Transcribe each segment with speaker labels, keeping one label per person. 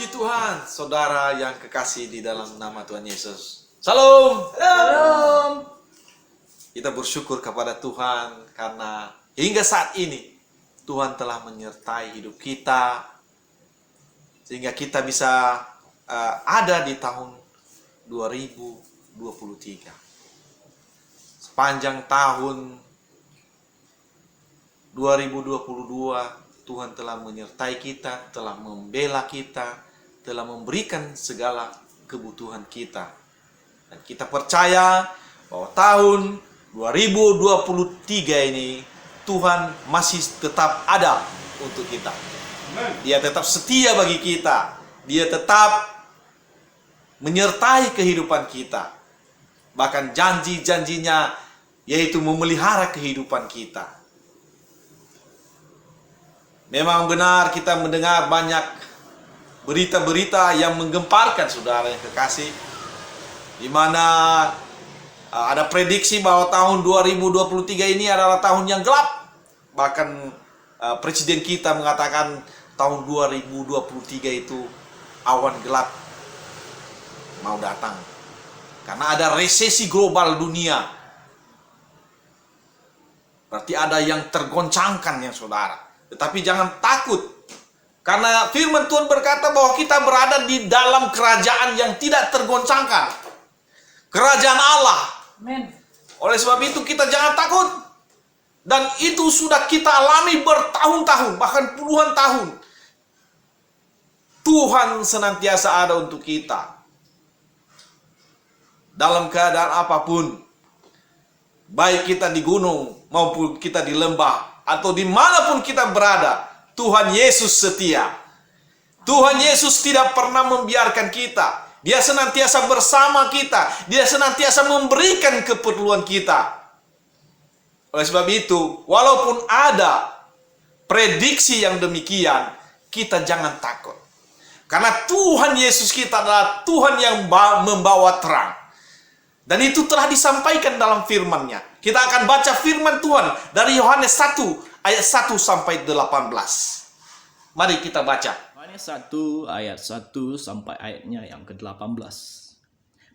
Speaker 1: Puji Tuhan, saudara yang kekasih di dalam nama Tuhan Yesus. Salam.
Speaker 2: Shalom.
Speaker 1: Kita bersyukur kepada Tuhan karena hingga saat ini Tuhan telah menyertai hidup kita sehingga kita bisa ada di tahun 2023. Sepanjang tahun 2022 Tuhan telah menyertai kita, telah membela kita, telah memberikan segala kebutuhan kita. Dan kita percaya bahwa tahun 2023 ini Tuhan masih tetap ada untuk kita. Dia tetap setia bagi kita. Dia tetap menyertai kehidupan kita. Bahkan janji-janjinya yaitu memelihara kehidupan kita. Memang benar kita mendengar banyak berita-berita yang menggemparkan saudara yang kekasih, di mana ada prediksi bahwa tahun 2023 ini adalah tahun yang gelap. Bahkan presiden kita mengatakan tahun 2023 itu awan gelap mau datang. Karena ada resesi global dunia. Berarti ada yang tergoncangkan ya saudara. Tetapi jangan takut. Karena firman Tuhan berkata bahwa kita berada di dalam kerajaan yang tidak tergoncangkan. Kerajaan Allah.
Speaker 2: Amin.
Speaker 1: Oleh sebab itu kita jangan takut. Dan itu sudah kita alami bertahun-tahun, bahkan puluhan tahun. Tuhan senantiasa ada untuk kita. Dalam keadaan apapun. Baik kita di gunung maupun kita di lembah. Atau dimanapun kita berada, Tuhan Yesus setia. Tuhan Yesus tidak pernah membiarkan kita. Dia senantiasa bersama kita. Dia senantiasa memberikan keperluan kita. Oleh sebab itu, walaupun ada prediksi yang demikian, kita jangan takut. Karena Tuhan Yesus kita adalah Tuhan yang membawa terang. Dan itu telah disampaikan dalam firman-Nya. Kita akan baca firman Tuhan dari Yohanes 1 ayat 1 sampai 18. Mari kita baca.
Speaker 3: Yohanes 1 ayat 1 sampai ayatnya yang ke-18.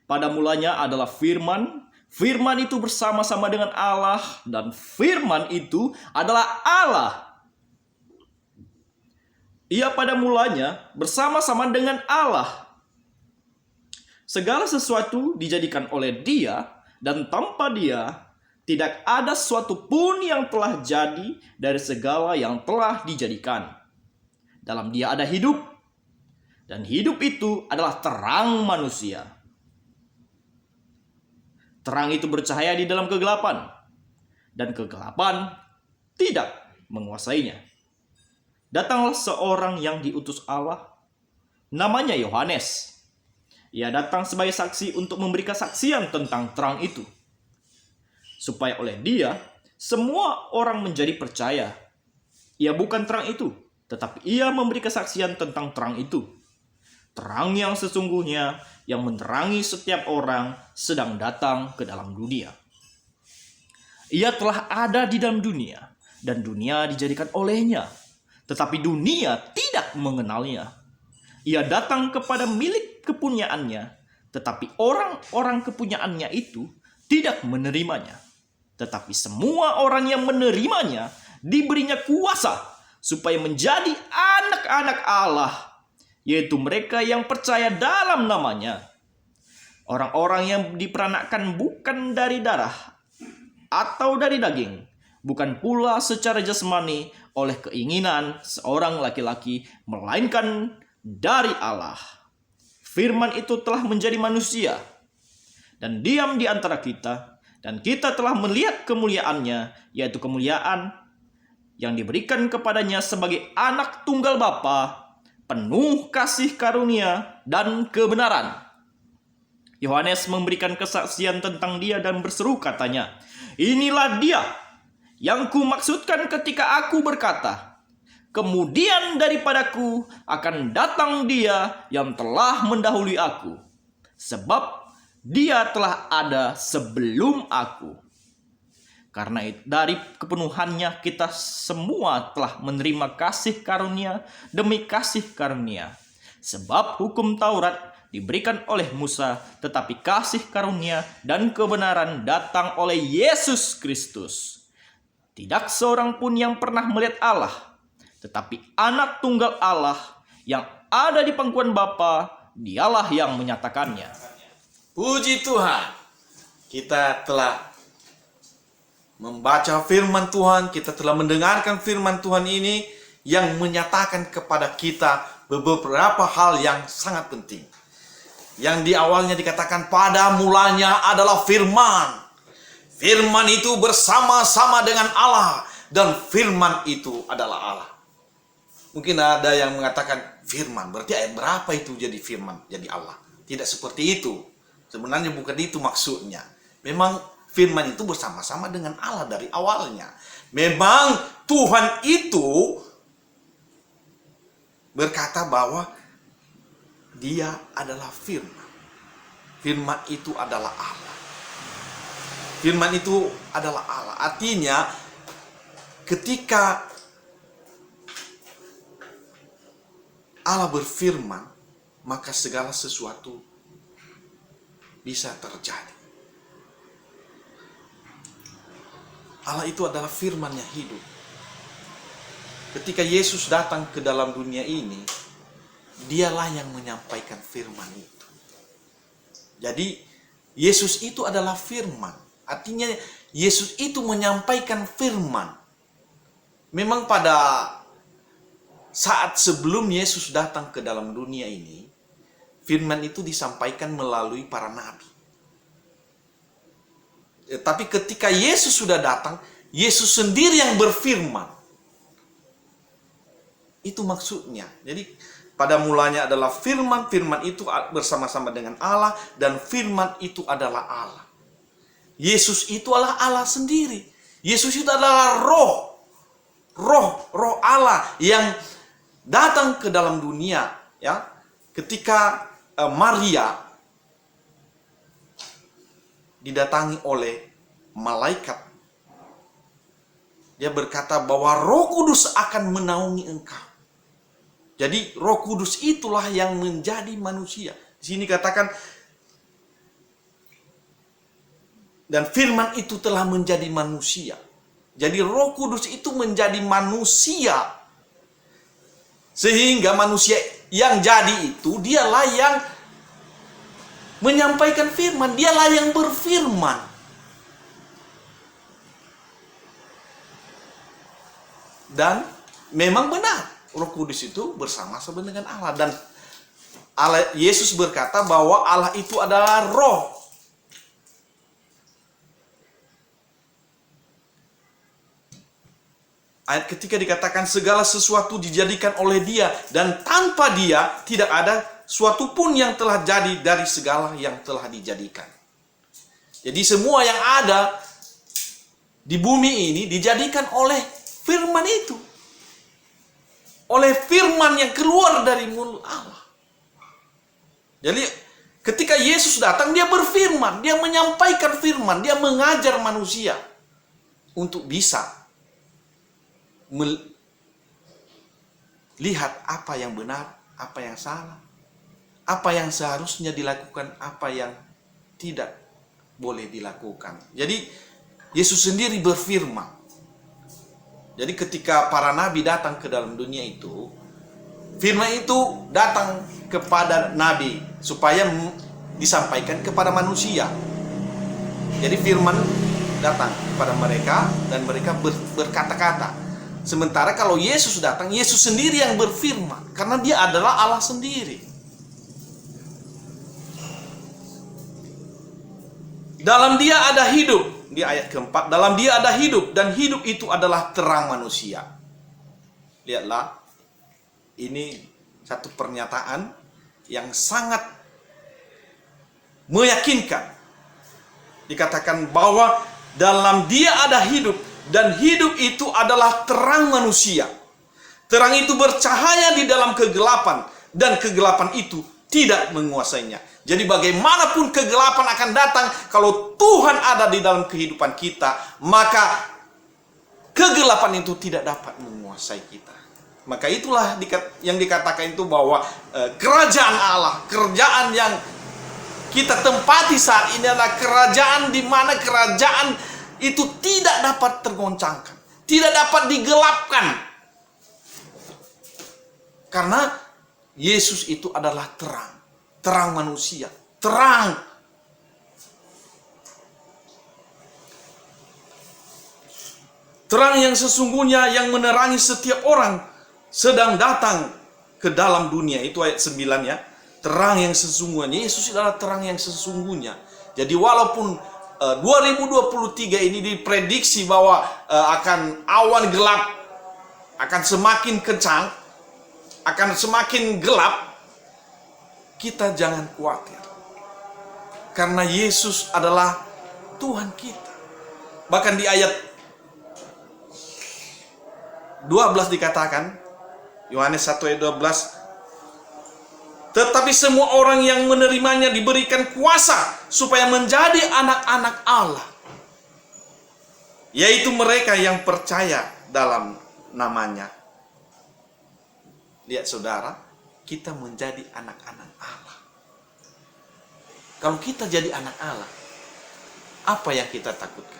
Speaker 3: Pada mulanya adalah firman. Firman itu bersama-sama dengan Allah dan firman itu adalah Allah. Ia pada mulanya bersama-sama dengan Allah. Segala sesuatu dijadikan oleh Dia dan tanpa Dia tidak ada sesuatu pun yang telah jadi dari segala yang telah dijadikan. Dalam Dia ada hidup, dan hidup itu adalah terang manusia. Terang itu bercahaya di dalam kegelapan, dan kegelapan tidak menguasainya. Datanglah seorang yang diutus Allah, namanya Yohanes. Ia datang sebagai saksi untuk memberi kesaksian tentang terang itu, supaya oleh Dia semua orang menjadi percaya. Ia bukan terang itu, tetapi Ia memberi kesaksian tentang terang itu. Terang yang sesungguhnya yang menerangi setiap orang sedang datang ke dalam dunia. Ia telah ada di dalam dunia, dan dunia dijadikan olehnya, tetapi dunia tidak mengenalnya. Ia datang kepada milik kepunyaannya, tetapi orang-orang kepunyaannya itu tidak menerimanya. Tetapi semua orang yang menerimanya diberinya kuasa supaya menjadi anak-anak Allah, yaitu mereka yang percaya dalam namanya. Orang-orang yang diperanakkan bukan dari darah atau dari daging, bukan pula secara jasmani oleh keinginan seorang laki-laki, melainkan dari Allah. Firman itu telah menjadi manusia dan diam di antara kita, dan kita telah melihat kemuliaannya, yaitu kemuliaan yang diberikan kepadanya sebagai anak tunggal Bapa, penuh kasih karunia dan kebenaran. Yohanes memberikan kesaksian tentang Dia dan berseru katanya, "Inilah Dia yang kumaksudkan ketika aku berkata, kemudian daripadaku akan datang Dia yang telah mendahului aku, sebab Dia telah ada sebelum aku." Karena dari kepenuhannya kita semua telah menerima kasih karunia demi kasih karunia. Sebab hukum Taurat diberikan oleh Musa, tetapi kasih karunia dan kebenaran datang oleh Yesus Kristus. Tidak seorang pun yang pernah melihat Allah, tetapi Anak Tunggal Allah yang ada di pangkuan Bapa, dialah yang menyatakannya.
Speaker 1: Puji Tuhan, kita telah membaca firman Tuhan, kita telah mendengarkan firman Tuhan ini yang menyatakan kepada kita beberapa hal yang sangat penting. Yang di awalnya dikatakan pada mulanya adalah firman. Firman itu bersama-sama dengan Allah dan firman itu adalah Allah. Mungkin ada yang mengatakan firman, berarti ayat berapa itu jadi firman, jadi Allah? Tidak seperti itu. Sebenarnya bukan itu maksudnya. Memang firman itu bersama-sama dengan Allah dari awalnya. Memang Tuhan itu berkata bahwa Dia adalah firman. Firman itu adalah Allah. Firman itu adalah Allah. Artinya ketika Allah berfirman, maka segala sesuatu bisa terjadi. Allah itu adalah firman yang hidup. Ketika Yesus datang ke dalam dunia ini, dialah yang menyampaikan firman itu. Jadi Yesus itu adalah firman. Artinya Yesus itu menyampaikan firman. Memang pada saat sebelum Yesus datang ke dalam dunia ini, firman itu disampaikan melalui para nabi. Tapi ketika Yesus sudah datang, Yesus sendiri yang berfirman. Itu maksudnya. Jadi pada mulanya adalah firman, firman itu bersama-sama dengan Allah, dan firman itu adalah Allah. Yesus itu adalah Allah sendiri. Yesus itu adalah roh Allah yang datang ke dalam dunia, ya. Ketika Maria didatangi oleh malaikat, dia berkata bahwa Roh Kudus akan menaungi engkau. Jadi Roh Kudus itulah yang menjadi manusia. Di sini katakan, dan firman itu telah menjadi manusia. Jadi Roh Kudus itu menjadi manusia. Sehingga manusia yang jadi itu, dialah yang menyampaikan firman, dialah yang berfirman. Dan memang benar, Roh Kudus itu bersama-sama dengan Allah. Dan Allah, Yesus berkata bahwa Allah itu adalah roh. Ayat ketika dikatakan segala sesuatu dijadikan oleh Dia, dan tanpa Dia tidak ada suatu pun yang telah jadi dari segala yang telah dijadikan. Jadi semua yang ada di bumi ini dijadikan oleh firman itu. Oleh firman yang keluar dari mulut Allah. Jadi ketika Yesus datang, Dia berfirman, Dia menyampaikan firman, Dia mengajar manusia untuk bisa melihat apa yang benar, apa yang salah, apa yang seharusnya dilakukan, apa yang tidak boleh dilakukan. Jadi Yesus sendiri berfirman. Jadi ketika para nabi datang ke dalam dunia itu, firman itu datang kepada nabi supaya disampaikan kepada manusia. Jadi firman datang kepada mereka dan mereka berkata-kata. Sementara kalau Yesus datang, Yesus sendiri yang berfirman, karena Dia adalah Allah sendiri. Dalam Dia ada hidup, di ayat keempat, dalam Dia ada hidup, dan hidup itu adalah terang manusia. Lihatlah, ini satu pernyataan yang sangat meyakinkan. Dikatakan bahwa dalam Dia ada hidup, dan hidup itu adalah terang manusia. Terang itu bercahaya di dalam kegelapan, dan kegelapan itu tidak menguasainya. Jadi bagaimanapun kegelapan akan datang, kalau Tuhan ada di dalam kehidupan kita, maka kegelapan itu tidak dapat menguasai kita. Maka itulah yang dikatakan itu bahwa kerajaan Allah, kerajaan yang kita tempati saat ini adalah kerajaan di mana kerajaan itu tidak dapat tergoncangkan, tidak dapat digelapkan. Karena Yesus itu adalah terang, terang manusia, terang. Terang yang sesungguhnya yang menerangi setiap orang sedang datang ke dalam dunia. Itu ayat 9 ya. Terang yang sesungguhnya. Yesus adalah terang yang sesungguhnya. Jadi walaupun 2023 ini diprediksi bahwa akan awan gelap, akan semakin kencang, akan semakin gelap, kita jangan khawatir. Karena Yesus adalah Tuhan kita. Bahkan di ayat 12 dikatakan, Yohanes 1 ayat 12, tetapi semua orang yang menerimanya diberikan kuasa supaya menjadi anak-anak Allah, yaitu mereka yang percaya dalam namanya. Lihat saudara, kita menjadi anak-anak Allah. Kalau kita jadi anak Allah, apa yang kita takutkan?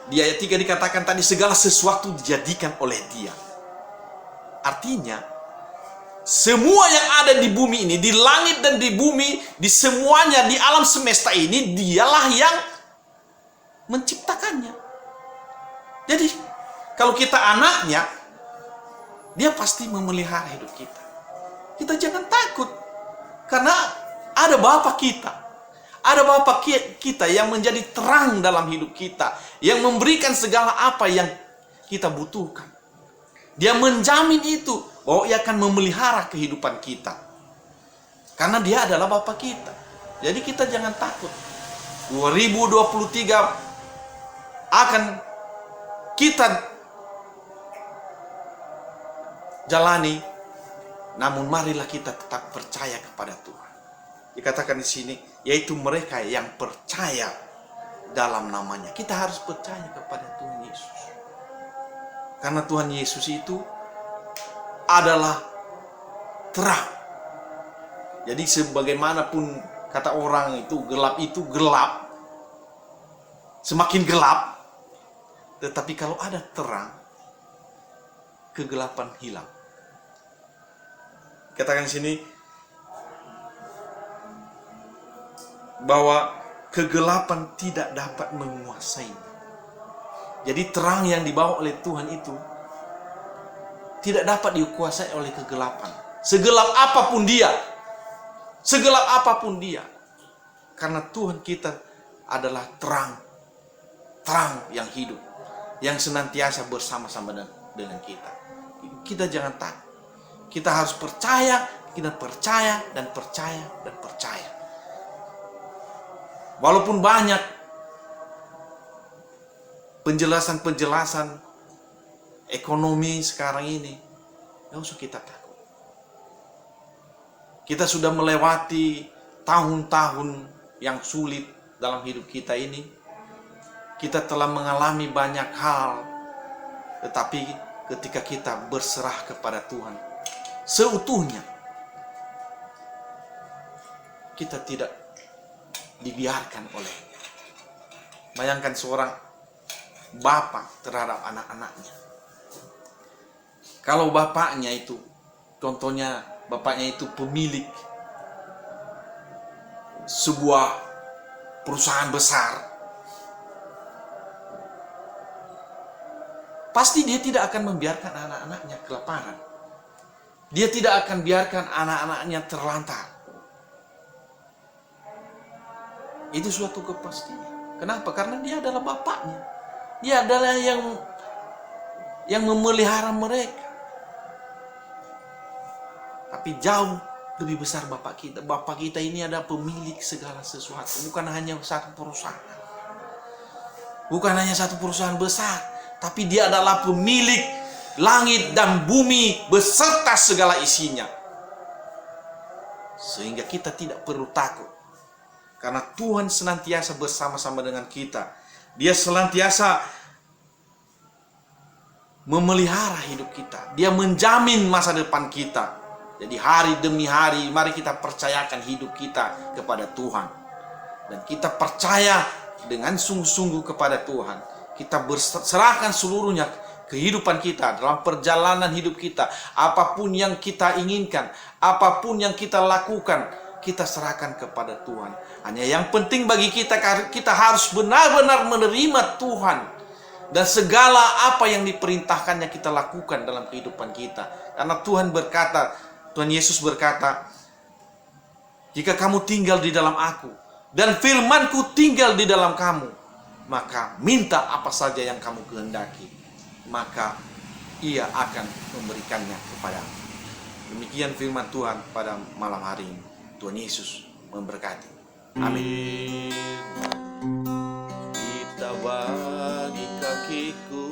Speaker 1: Di ayat 3 dikatakan tadi, segala sesuatu dijadikan oleh Dia. Artinya, semua yang ada di bumi ini, di langit dan di bumi, di semuanya, di alam semesta ini, Dialah yang menciptakannya. Jadi, kalau kita anaknya, Dia pasti memelihara hidup kita. Kita jangan takut, karena ada Bapa kita. Ada Bapa kita yang menjadi terang dalam hidup kita, yang memberikan segala apa yang kita butuhkan. Dia menjamin itu, bahwa Ia akan memelihara kehidupan kita. Karena Dia adalah Bapa kita. Jadi kita jangan takut. 2023 akan kita jalani, namun marilah kita tetap percaya kepada Tuhan. Dikatakan di sini, yaitu mereka yang percaya dalam namanya. Kita harus percaya kepada Tuhan Yesus. Karena Tuhan Yesus itu adalah terang. Jadi sebagaimanapun kata orang itu gelap, semakin gelap. Tetapi kalau ada terang, kegelapan hilang. Katakan di sini, bahwa kegelapan tidak dapat menguasainya. Jadi terang yang dibawa oleh Tuhan itu tidak dapat dikuasai oleh kegelapan. Segelap apapun dia. Segelap apapun dia. Karena Tuhan kita adalah terang. Terang yang hidup. Yang senantiasa bersama-sama dengan kita. Kita jangan takut. Kita harus percaya, kita percaya, dan percaya, dan percaya. Walaupun banyak penjelasan-penjelasan ekonomi sekarang ini, gak usah kita takut. Kita sudah melewati tahun-tahun yang sulit dalam hidup kita ini. Kita telah mengalami banyak hal, tetapi ketika kita berserah kepada Tuhan seutuhnya, kita tidak dibiarkan olehnya. Bayangkan seorang bapak terhadap anak-anaknya. Kalau bapaknya itu, contohnya bapaknya itu pemilik sebuah perusahaan besar, pasti dia tidak akan membiarkan anak-anaknya kelaparan. Dia tidak akan biarkan anak-anaknya terlantar. Itu suatu kepastian. Kenapa? Karena dia adalah bapaknya. Dia adalah yang memelihara mereka. Tapi jauh lebih besar Bapak kita. Bapak kita ini adalah pemilik segala sesuatu. Bukan hanya satu perusahaan. Bukan hanya satu perusahaan besar. Tapi dia adalah pemilik langit dan bumi beserta segala isinya. Sehingga kita tidak perlu takut. Karena Tuhan senantiasa bersama-sama dengan kita. Dia senantiasa memelihara hidup kita. Dia menjamin masa depan kita. Jadi hari demi hari mari kita percayakan hidup kita kepada Tuhan. Dan kita percaya dengan sungguh-sungguh kepada Tuhan. Kita berserahkan seluruhnya kehidupan kita dalam perjalanan hidup kita. Apapun yang kita inginkan, apapun yang kita lakukan, kita serahkan kepada Tuhan. Hanya yang penting bagi kita, kita harus benar-benar menerima Tuhan. Dan segala apa yang diperintahkannya kita lakukan dalam kehidupan kita. Karena Tuhan Yesus berkata, jika kamu tinggal di dalam aku, dan firman-Ku tinggal di dalam kamu, maka minta apa saja yang kamu kehendaki, maka Ia akan memberikannya kepadamu. Demikian firman Tuhan pada malam hari ini. Tuhan Yesus memberkati. Amin. Kita bagi kakiku